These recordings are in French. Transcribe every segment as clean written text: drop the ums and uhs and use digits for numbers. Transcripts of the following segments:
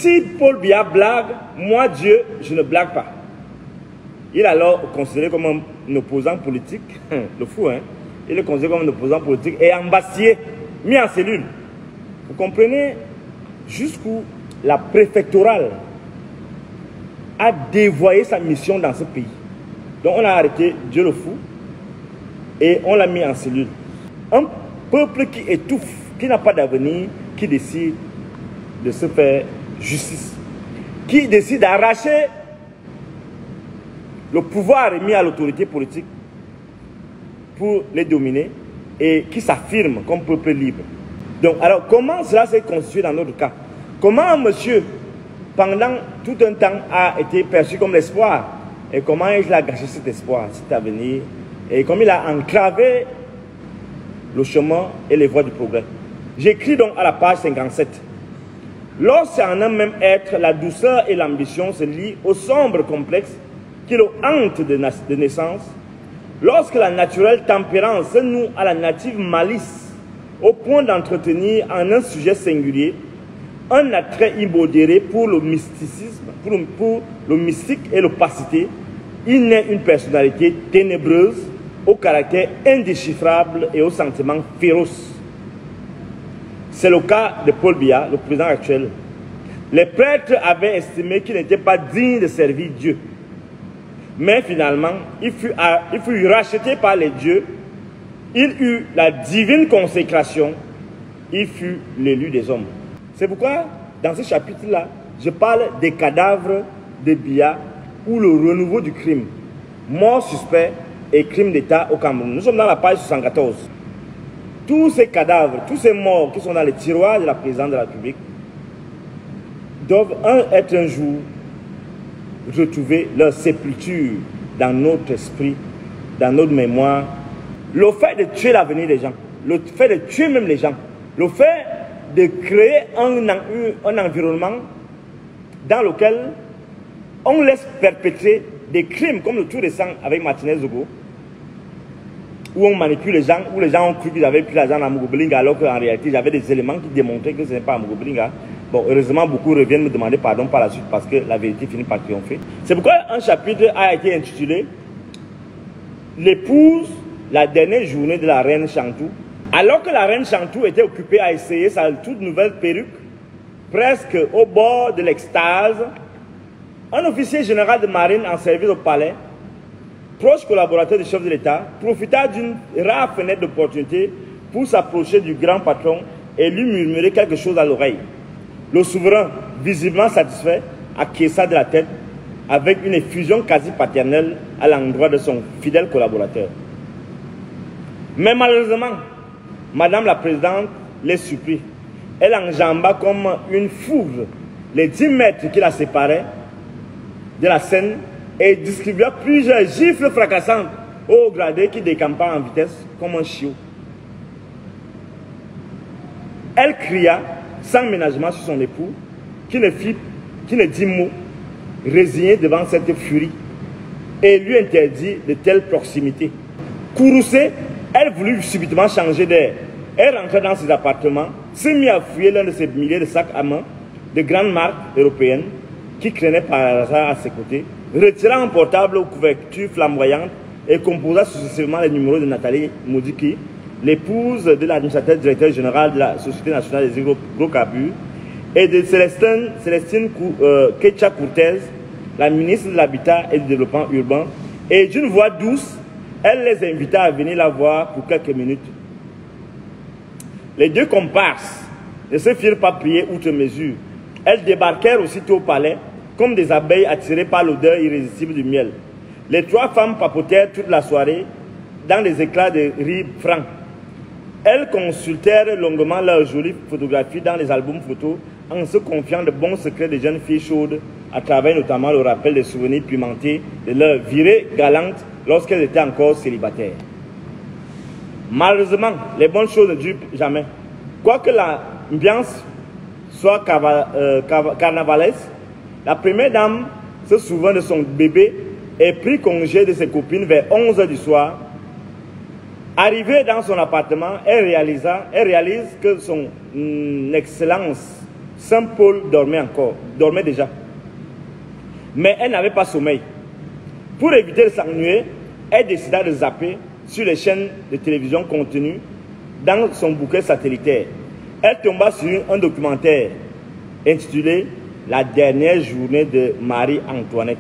Si Paul Biya blague, moi Dieu, je ne blague pas. Il est alors considéré comme un opposant politique, le fou, hein. Il est considéré comme un opposant politique et embastillé, mis en cellule. Vous comprenez jusqu'où la préfectorale a dévoyé sa mission dans ce pays. Donc on a arrêté Dieu le fou et on l'a mis en cellule. Un peuple qui étouffe, qui n'a pas d'avenir, qui décide de se faire justice, qui décide d'arracher le pouvoir remis à l'autorité politique pour les dominer et qui s'affirme comme peuple libre. Donc, alors, comment cela s'est constitué dans notre cas? Comment un monsieur, pendant tout un temps, a été perçu comme l'espoir? Et comment il a gâché cet espoir, cet avenir? Et comment il a enclavé le chemin et les voies du progrès? J'écris donc à la page 57. Lorsqu'en un même être, la douceur et l'ambition se lient au sombre complexe qui le hante de naissance, lorsque la naturelle tempérance se noue à la native malice, au point d'entretenir en un sujet singulier un attrait immodéré pour le mysticisme, pour le mystique et l'opacité, il naît une personnalité ténébreuse, au caractère indéchiffrable et aux sentiments féroces. C'est le cas de Paul Biya, le président actuel. Les prêtres avaient estimé qu'il n'était pas digne de servir Dieu. Mais finalement, il fut racheté par les dieux, il eut la divine consécration, il fut l'élu des hommes. C'est pourquoi, dans ce chapitre-là, je parle des cadavres de Biya ou le renouveau du crime, mort suspect et crime d'État au Cameroun. Nous sommes dans la page 74. Tous ces cadavres, tous ces morts qui sont dans les tiroirs de la présidence de la République doivent être un jour retrouver leur sépulture dans notre esprit, dans notre mémoire. Le fait de tuer l'avenir des gens, le fait de tuer même les gens, le fait de créer un environnement dans lequel on laisse perpétrer des crimes comme le tout récent avec Martinez Zogo, où on manipule les gens, où les gens ont cru qu'ils avaient pris l'argent à Mugobelinga alors qu'en réalité il y avait des éléments qui démontraient que ce n'est pas à Mugobelinga. Bon, heureusement, beaucoup reviennent me demander pardon par la suite parce que la vérité finit par triompher. C'est pourquoi un chapitre a été intitulé « L'épouse, la dernière journée de la reine Chantou ». Alors que la reine Chantou était occupée à essayer sa toute nouvelle perruque, presque au bord de l'extase, un officier général de marine en service au palais, proche collaborateur du chef de l'État, profita d'une rare fenêtre d'opportunité pour s'approcher du grand patron et lui murmurer quelque chose à l'oreille. Le souverain, visiblement satisfait, acquiesça de la tête avec une effusion quasi paternelle à l'endroit de son fidèle collaborateur. Mais malheureusement, Madame la Présidente les supplie. Elle enjamba comme une fougue les 10 mètres qui la séparaient de la scène et distribua plusieurs gifles fracassantes au gradé qui décampa en vitesse comme un chiot. Elle cria sans ménagement sur son époux, qui ne dit mot, résigné devant cette furie, et lui interdit de telles proximités. Courroucée, elle voulut subitement changer d'air. Elle rentra dans ses appartements, se mit à fouiller l'un de ses milliers de sacs à main de grandes marques européennes qui traînaient par hasard à ses côtés, retira un portable aux couvertures flamboyantes et composa successivement les numéros de Nathalie Moudiki, l'épouse de l'administrateur directeur général de la Société nationale des hydrocarbures, et de Célestine Kecha Cortez, la ministre de l'Habitat et du Développement urbain, et d'une voix douce, elle les invita à venir la voir pour quelques minutes. Les deux comparses ne se firent pas prier outre mesure. Elles débarquèrent aussitôt au palais, comme des abeilles attirées par l'odeur irrésistible du miel. Les 3 femmes papotèrent toute la soirée dans des éclats de rire francs. Elles consultèrent longuement leurs jolies photographies dans les albums photos en se confiant de bons secrets de jeunes filles chaudes à travers notamment le rappel des souvenirs pimentés de leur virée galante lorsqu'elles étaient encore célibataires. Malheureusement, les bonnes choses ne durent jamais. Quoique l'ambiance soit carnavalesque, la première dame se souvint de son bébé et prit congé de ses copines vers 11 h du soir. Arrivée dans son appartement, elle réalise que son excellence Saint-Paul dormait déjà. Mais elle n'avait pas sommeil. Pour éviter de s'ennuyer, elle décida de zapper sur les chaînes de télévision contenues dans son bouquet satellitaire. Elle tomba sur un documentaire intitulé « La dernière journée de Marie-Antoinette ».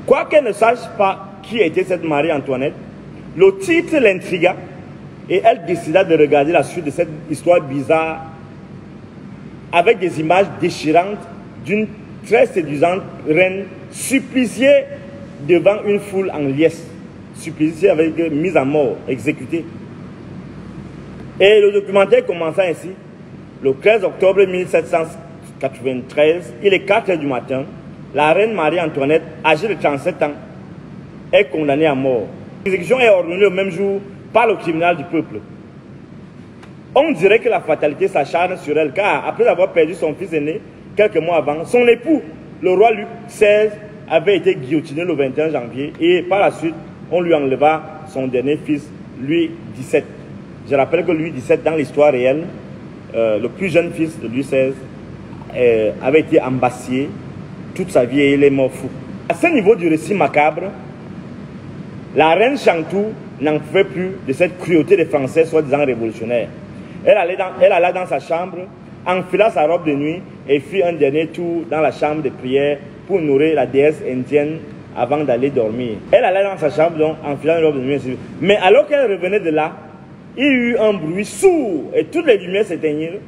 Quoiqu'elle ne sache pas qui était cette Marie-Antoinette, le titre l'intrigua et elle décida de regarder la suite de cette histoire bizarre avec des images déchirantes d'une très séduisante reine suppliciée devant une foule en liesse. Suppliciée avec mise à mort, exécutée. Et le documentaire commença ainsi. Le 13 octobre 1793, il est 4 h du matin, la reine Marie-Antoinette, âgée de 37 ans, est condamnée à mort. L'exécution est ordonnée le même jour par le tribunal du peuple. On dirait que la fatalité s'acharne sur elle, car après avoir perdu son fils aîné quelques mois avant, son époux, le roi Luc XVI, avait été guillotiné le 21 janvier et par la suite, on lui enleva son dernier fils, Louis XVII. Je rappelle que Louis XVII, dans l'histoire réelle, le plus jeune fils de Louis XVI, avait été embassié toute sa vie et il est mort fou. À ce niveau du récit macabre, la reine Chantou n'en pouvait plus de cette cruauté des Français soi-disant révolutionnaires. Elle alla dans sa chambre, enfila sa robe de nuit et fit un dernier tour dans la chambre de prière pour nourrir la déesse indienne avant d'aller dormir. Elle allait dans sa chambre, donc, enfilant une robe de nuit. Mais alors qu'elle revenait de là, il y eut un bruit sourd et toutes les lumières s'éteignirent.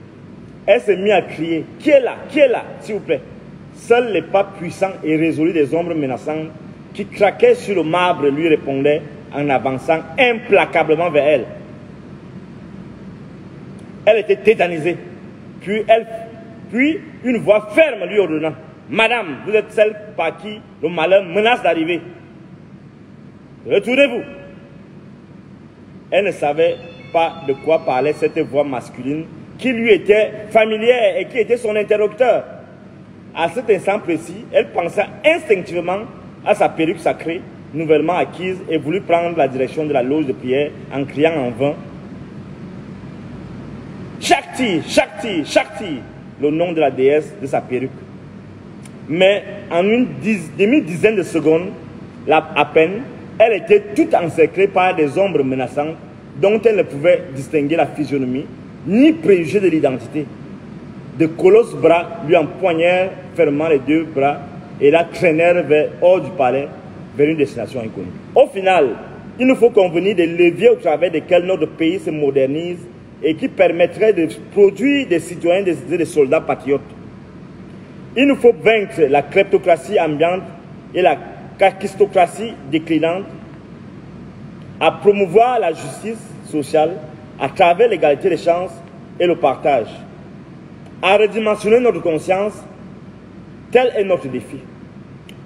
Elle se mit à crier « Qui est là? Qui est là? S'il vous plaît ?» Seuls les pas puissants et résolus des ombres menaçantes qui craquaient sur le marbre lui répondaient en avançant implacablement vers elle. Elle était tétanisée. Puis une voix ferme lui ordonna « Madame, vous êtes celle par qui le malheur menace d'arriver. Retournez-vous. » Elle ne savait pas de quoi parlait cette voix masculine qui lui était familière et qui était son interlocuteur. À cet instant précis, elle pensa instinctivement à sa perruque sacrée, nouvellement acquise, et voulut prendre la direction de la loge de prière en criant en vain « Shakti, Shakti, Shakti !» le nom de la déesse de sa perruque. Mais en une demi-dizaine de secondes, à peine, elle était toute encerclée par des ombres menaçantes dont elle ne pouvait distinguer la physionomie, ni préjuger de l'identité. De colosses bras lui empoignèrent fermement les deux bras et la traînèrent hors du palais, vers une destination inconnue. Au final, il nous faut convenir des leviers au travers desquels notre pays se modernise et qui permettraient de produire des citoyens et des soldats patriotes. Il nous faut vaincre la kleptocratie ambiante et la kakistocratie déclinante, à promouvoir la justice sociale à travers l'égalité des chances et le partage, à redimensionner notre conscience. Tel est notre défi.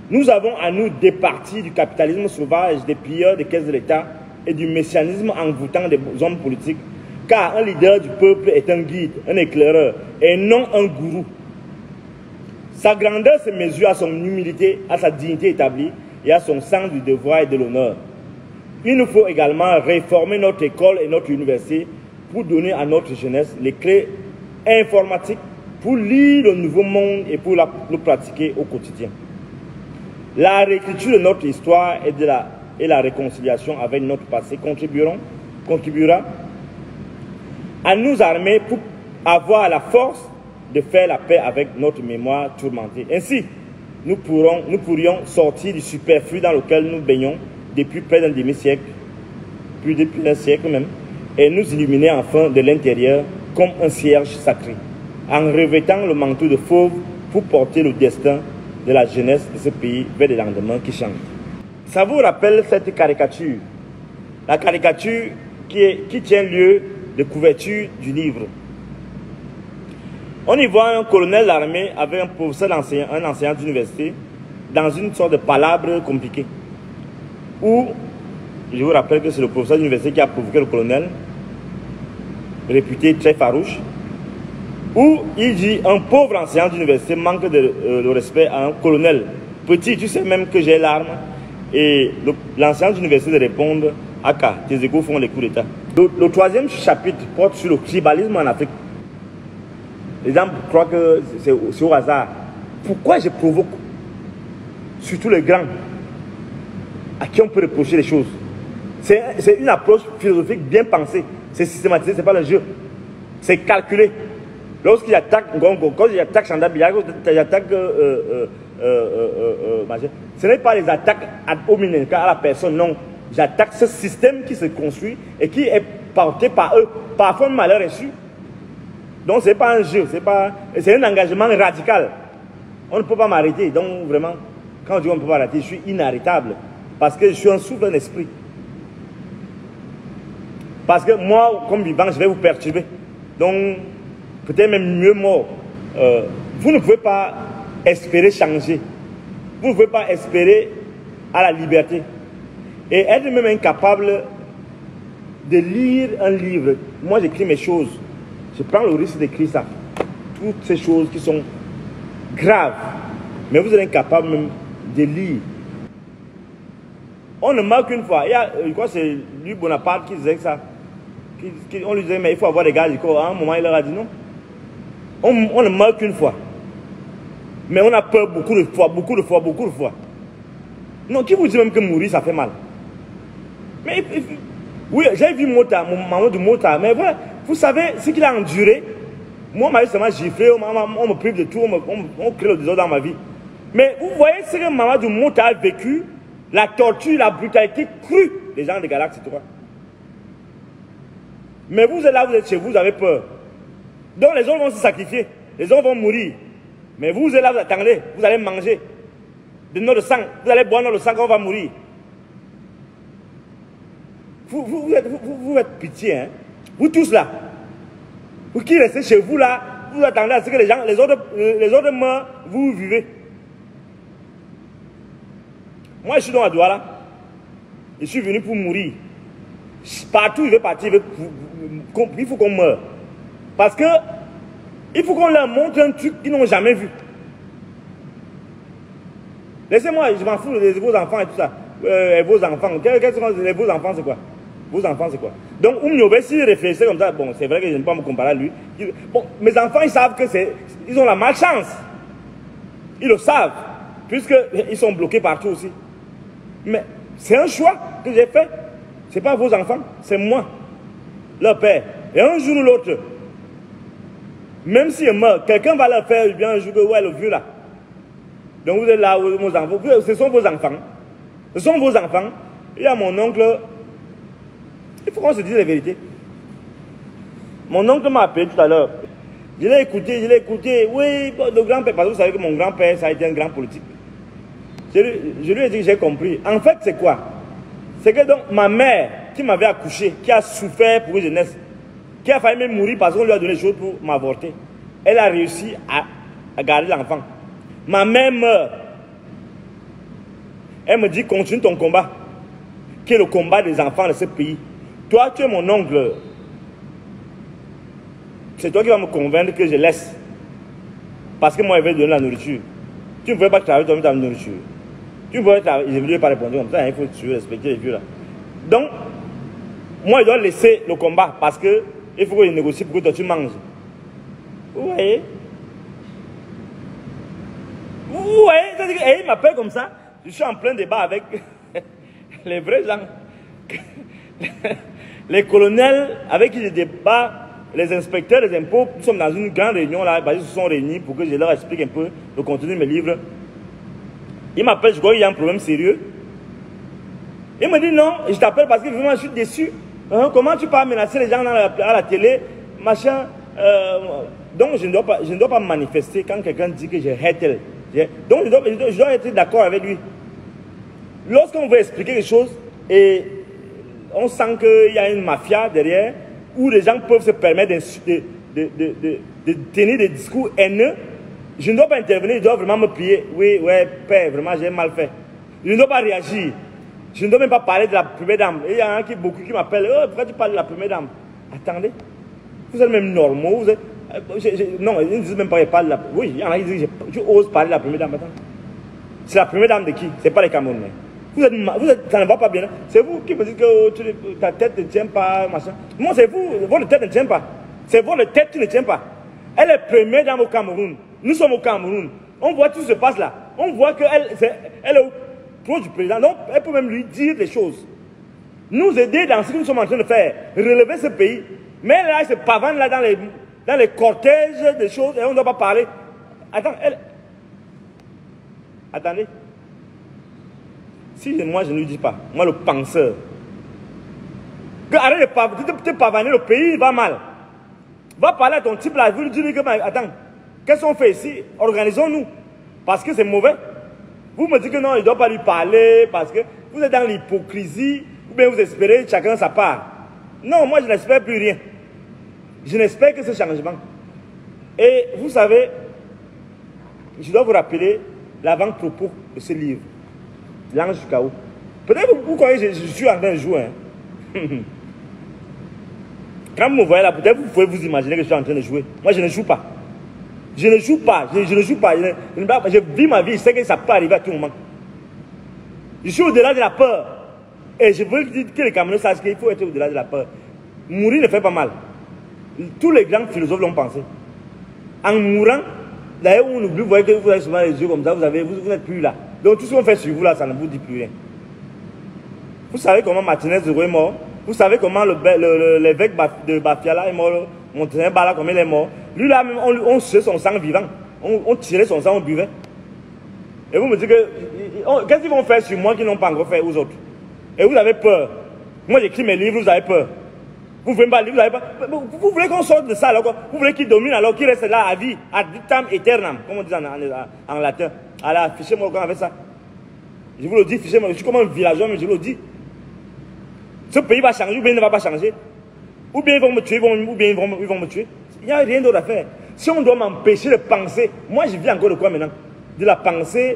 Nous avons à nous départir du capitalisme sauvage, des pilleurs des caisses de l'État et du messianisme envoûtant des hommes politiques, car un leader du peuple est un guide, un éclaireur, et non un gourou. Sa grandeur se mesure à son humilité, à sa dignité établie et à son sens du devoir et de l'honneur. Il nous faut également réformer notre école et notre université pour donner à notre jeunesse les clés informatiques pour lire le nouveau monde et pour le pratiquer au quotidien. La réécriture de notre histoire et la réconciliation avec notre passé contribuera à nous armer pour avoir la force de faire la paix avec notre mémoire tourmentée. Ainsi, nous pourrions sortir du superflu dans lequel nous baignons depuis près d'un demi-siècle, plus depuis un siècle même, et nous illuminer enfin de l'intérieur comme un cierge sacré, en revêtant le manteau de fauve pour porter le destin de la jeunesse de ce pays vers des lendemains qui chantent. Ça vous rappelle cette caricature? La caricature qui tient lieu de couverture du livre. On y voit un colonel d'armée avec un professeur un enseignant d'université dans une sorte de palabre compliquée. Où, je vous rappelle que c'est le professeur d'université qui a provoqué le colonel, réputé très farouche, où il dit un pauvre enseignant d'université manque de respect à un colonel. Petit, tu sais même que j'ai l'arme. Et l'enseignant d'université de répondre, Aka, tes égaux font les coups d'État. Le troisième chapitre porte sur le tribalisme en Afrique. Les gens croient que c'est au hasard. Pourquoi je provoque surtout les grands à qui on peut reprocher les choses? C'est une approche philosophique bien pensée. C'est systématisé, ce n'est pas le jeu. C'est calculé. Lorsqu'il attaque Ngongo, quand il attaque Chanda Biya, quand il attaque ce n'est pas les attaques ad hominem à la personne, non. J'attaque ce système qui se construit et qui est porté par eux, parfois malheur reçu. Donc ce n'est pas un jeu, c'est un engagement radical. On ne peut pas m'arrêter. Donc vraiment, quand je dis on ne peut pas m'arrêter, je suis inarrêtable. Parce que je suis un souffle d'un esprit. Parce que moi, comme vivant, je vais vous perturber. Donc, peut-être même mieux mort. Vous ne pouvez pas espérer changer. Vous ne pouvez pas espérer à la liberté. Et être même incapable de lire un livre. Moi, j'écris mes choses. Je prends le risque d'écrire ça. Toutes ces choses qui sont graves. Mais vous êtes incapable même de lire. On ne meurt qu'une fois. Je crois que c'est lui Bonaparte qui disait ça. On lui disait, mais il faut avoir des gars du corps. À un moment, il leur a dit non. On ne meurt qu'une fois. Mais on a peur beaucoup de fois, beaucoup de fois, beaucoup de fois. Non, qui vous dit même que mourir, ça fait mal? Mais oui, j'ai vu maman de Mota, mais voilà, vous savez ce qu'il a enduré. Moi, on m'a justement giflé, on me prive de tout, on crée le désordre dans ma vie. Mais vous voyez ce que maman de Mota a vécu, la torture, la brutalité crue des gens de Galaxie 3. Mais vous êtes là, vous êtes chez vous, vous avez peur. Donc les gens vont se sacrifier, les gens vont mourir. Mais vous êtes là, vous attendez, vous allez manger de notre sang, vous allez boire notre sang quand on va mourir. Vous êtes pitié, hein? Vous tous là, vous qui restez chez vous là, vous attendez à ce que les autres meurent, vous vivez. Moi je suis dans la Douala, je suis venu pour mourir. Partout je vais partir, il faut qu'on meure. Parce que il faut qu'on leur montre un truc qu'ils n'ont jamais vu. Laissez-moi, je m'en fous de vos enfants et tout ça. Vos enfants, vos enfants c'est quoi? Vos enfants c'est quoi? Donc, si réfléchissait comme ça, bon, c'est vrai que je ne peux pas me comparer à lui. Bon, mes enfants, ils savent que ils ont la malchance. Ils le savent, puisqu'ils sont bloqués partout aussi. Mais c'est un choix que j'ai fait. Ce n'est pas vos enfants, c'est moi, leur père. Et un jour ou l'autre, même s'ils meurent, quelqu'un va leur faire bien un jour que, ouais, le vieux là. Donc vous êtes là, vos enfants, ce sont vos enfants. Ce sont vos enfants. Il y a mon oncle, il faut qu'on se dise la vérité. Mon oncle m'a appelé tout à l'heure. Je l'ai écouté, oui, le grand-père, parce que vous savez que mon grand-père, ça a été un grand politique. Je lui ai dit que j'ai compris. En fait, c'est quoi? C'est que donc ma mère, qui m'avait accouché, qui a souffert pour une jeunesse, qui a failli même mourir parce qu'on lui a donné des choses pour m'avorter, elle a réussi à garder l'enfant. Ma mère meurt. Elle me dit, continue ton combat, qui est le combat des enfants de ce pays. Toi, tu es mon oncle. C'est toi qui vas me convaincre que je laisse. Parce que moi, je vais donner la nourriture. Tu ne pouvais pas travailler toi-même ta nourriture. Tu ne pouvais travailler. Je ne lui ai pas répondu comme ça. Il faut respecter les vieux là. Donc, moi, je dois laisser le combat parce que il faut que je négocie pour que toi tu manges. Vous voyez? Vous voyez? Et il m'appelle comme ça. Je suis en plein débat avec les vrais gens. Les colonels avec qui je débat, les inspecteurs des impôts, nous sommes dans une grande réunion là, ils se sont réunis pour que je leur explique un peu le contenu de mes livres. Il m'appelle, je crois qu'il y a un problème sérieux. Il me dit non, je t'appelle parce que vraiment je suis déçu. Comment tu peux menacer les gens à la télé, machin. Donc je ne dois pas me manifester quand quelqu'un dit que je hais tel. Donc je dois être d'accord avec lui. Lorsqu'on veut expliquer quelque chose et on sent qu'il y a une mafia derrière, où les gens peuvent se permettre de tenir des discours haineux, je ne dois pas intervenir, je dois vraiment me plier. Oui, ouais, père, vraiment j'ai mal fait. Je ne dois pas réagir. Je ne dois même pas parler de la première dame. Et il y en a beaucoup qui m'appellent. Oh, pourquoi tu parles de la première dame? Attendez. Vous êtes même normaux. Vous êtes, non, ils ne disent même pas que je parle de la. Oui, il y en a qui disent que tu oses parler de la première dame. C'est la première dame de qui? Ce n'est pas les Camerounais. Ça ne va pas bien. C'est vous qui me dites que ta tête ne tient pas, machin. Moi, c'est vous, votre tête ne tient pas. C'est votre tête qui ne tient pas. Elle est première dans au Cameroun. Nous sommes au Cameroun. On voit tout ce qui se passe là. On voit qu'elle est au proche du président. Donc, elle peut même lui dire des choses. Nous aider dans ce que nous sommes en train de faire. Relever ce pays. Mais là, elle se pavane là dans les cortèges des choses et on ne doit pas parler. Attends, attendez. Si moi, je ne lui dis pas, moi le penseur, que arrête de te pavaner, le pays va mal. Va parler à ton type là, vous lui dire que, attends, qu'est-ce qu'on fait ici? Organisons-nous. Parce que c'est mauvais. Vous me dites que non, il ne doit pas lui parler, parce que vous êtes dans l'hypocrisie, ou bien vous espérez chacun sa part. Non, moi je n'espère plus rien. Je n'espère que ce changement. Et vous savez, je dois vous rappeler l'avant-propos de ce livre, L'Ange du Chaos. Peut-être que vous croyez que je suis en train de jouer. Hein. Quand vous me voyez là, peut-être vous pouvez vous imaginer que je suis en train de jouer. Moi, je ne joue pas. Je ne joue pas. Je ne joue pas. Je vis ma vie. Je sais que ça peut arriver à tout moment. Je suis au-delà de la peur. Et je veux dire que les Camerounais sachent qu'il faut être au-delà de la peur. Mourir ne fait pas mal. Tous les grands philosophes l'ont pensé. En mourant, d'ailleurs, on oublie, vous voyez que vous avez souvent les yeux comme ça, vous n'êtes plus là. Donc tout ce qu'on fait sur vous là, ça ne vous dit plus rien. Vous savez comment Martinez est mort? Vous savez comment l'évêque de Bafiala est mort? Montagnard Bala, comment il est mort? Lui là, même, on suçait son sang vivant. On tirait son sang, on buvait. Et vous me dites que, qu'est-ce qu'ils vont faire sur moi qu'ils n'ont pas encore fait aux autres? Et vous avez peur. Moi j'écris mes livres, vous avez peur. Vous voulez pas, vous voulez qu'on sorte de ça alors, vous voulez qu'il domine alors qu'il reste là à vie, ad vitam aeternam, comme on dit en latin. Alors, fichez-moi quand avec ça. Je vous le dis, fichez-moi, je suis comme un villageois, mais je vous le dis. Ce pays va changer ou bien il ne va pas changer. Ou bien ils vont me tuer, ou bien ils vont me tuer. Il n'y a rien d'autre à faire. Si on doit m'empêcher de penser, moi je vis encore de quoi maintenant? De la pensée,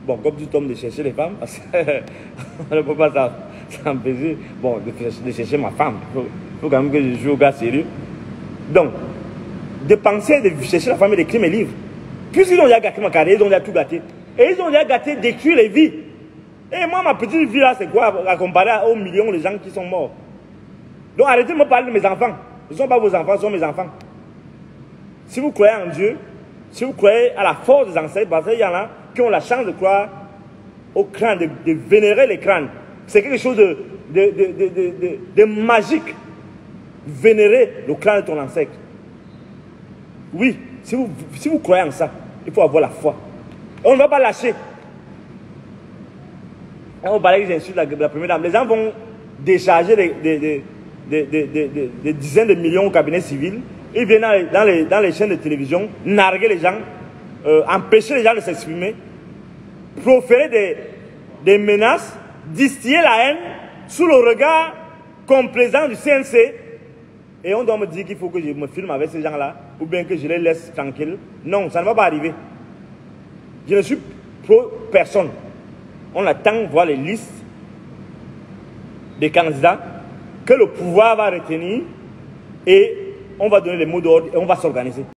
bon, comme tout homme de chercher les femmes, parce qu'on ne peut pas s'empêcher, bon, de chercher ma femme. Il faut quand même que je joue au gars sérieux. Donc, de penser, de chercher la femme et d'écrire mes livres. Puisqu'ils ont déjà gâté ma carrière, ils ont déjà tout gâté. Et ils ont déjà gâté d'écrire les vies. Et moi, ma petite vie là, c'est quoi à comparer aux millions de gens qui sont morts? Donc arrêtez de me parler de mes enfants. Ce ne sont pas vos enfants, ce sont mes enfants. Si vous croyez en Dieu, si vous croyez à la force des ancêtres, parce qu'il y en a qui ont la chance de croire au crâne, de vénérer les crânes. C'est quelque chose de magique. Vénérer le crâne de ton ancêtre. Oui, si vous croyez en ça, il faut avoir la foi. Et on ne va pas lâcher. Et on parlait que j'insulte la première dame. Les gens vont décharger des dizaines de millions au cabinet civil. Ils viennent dans les chaînes de télévision, narguer les gens, empêcher les gens de s'exprimer, proférer des menaces, distiller la haine sous le regard complaisant du CNC. Et on doit me dire qu'il faut que je me filme avec ces gens-là, ou bien que je les laisse tranquilles. Non, ça ne va pas arriver. Je ne suis pro personne. On attend de voir les listes des candidats que le pouvoir va retenir et on va donner les mots d'ordre et on va s'organiser.